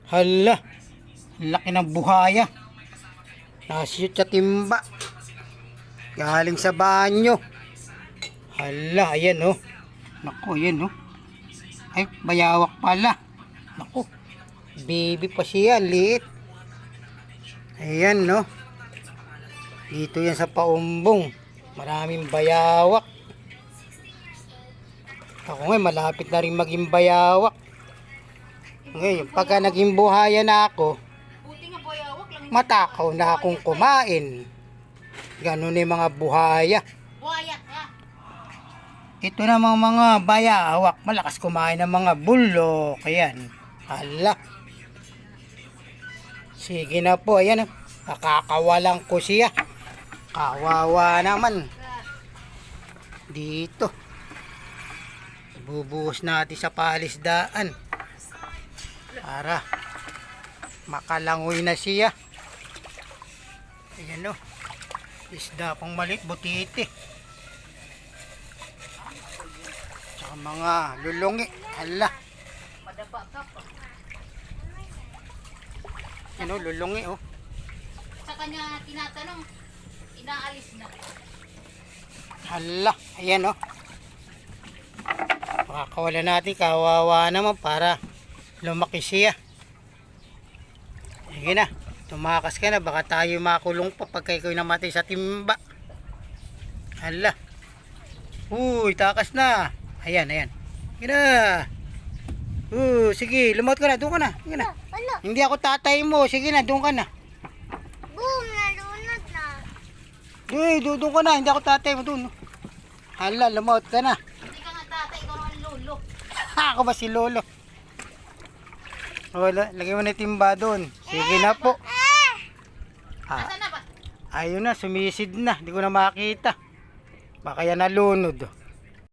Hala, laki ng buhaya. Nashoot sa timba. Galing sa banyo. Hala, ayan oh. Naku, ayan oh. Ay, bayawak pala. Naku, baby pa siya, liit. Ayan no. Dito yan sa paumbong. Maraming bayawak. Ako ngayon, malapit na rin maging bayawak. Ngayon, pagka naging buhaya na ako, matakaw na akong kumain. Ganun yung mga buhaya. Ito namang mga bayawak, malakas kumain ng mga bulok. Ayan. Hala. Sige na po, ayan. Nakakawalan ko siya. Kawawa naman. Dito. Bubuhos natin sa palisdaan. Para makalangoy na siya. Ayan o. Isda pang maliit, butiti. Tsaka mga lulungi. Hala. Ano, lulungi oh. Sa kanya tinatanong, inaalis na. Hala. Ayan oh. Makakawala natin, kawawa naman para lumaki siya. Sige na, tumakas ka na, baka tayo makulong pa pagka ikaw namatay sa timba. Hala. Uy, takas na. Ayan, ayan. Sige na. Sige, lumot ka na, doon ka na. Sige na. Hindi ako tatay mo, sige na, doon ka na. Boom, nalunod na. Doon ka na, hindi ako tatay mo, doon. Hala, lumot ka na. Hindi ka nga tatay, ikaw ang lolo. Ako ba si Lolo? Wala, lagay mo na yung timba doon. Sige na po. Nasaan na ba? Ayun na, sumisid na. Hindi ko na makita. Baka yan nalunod.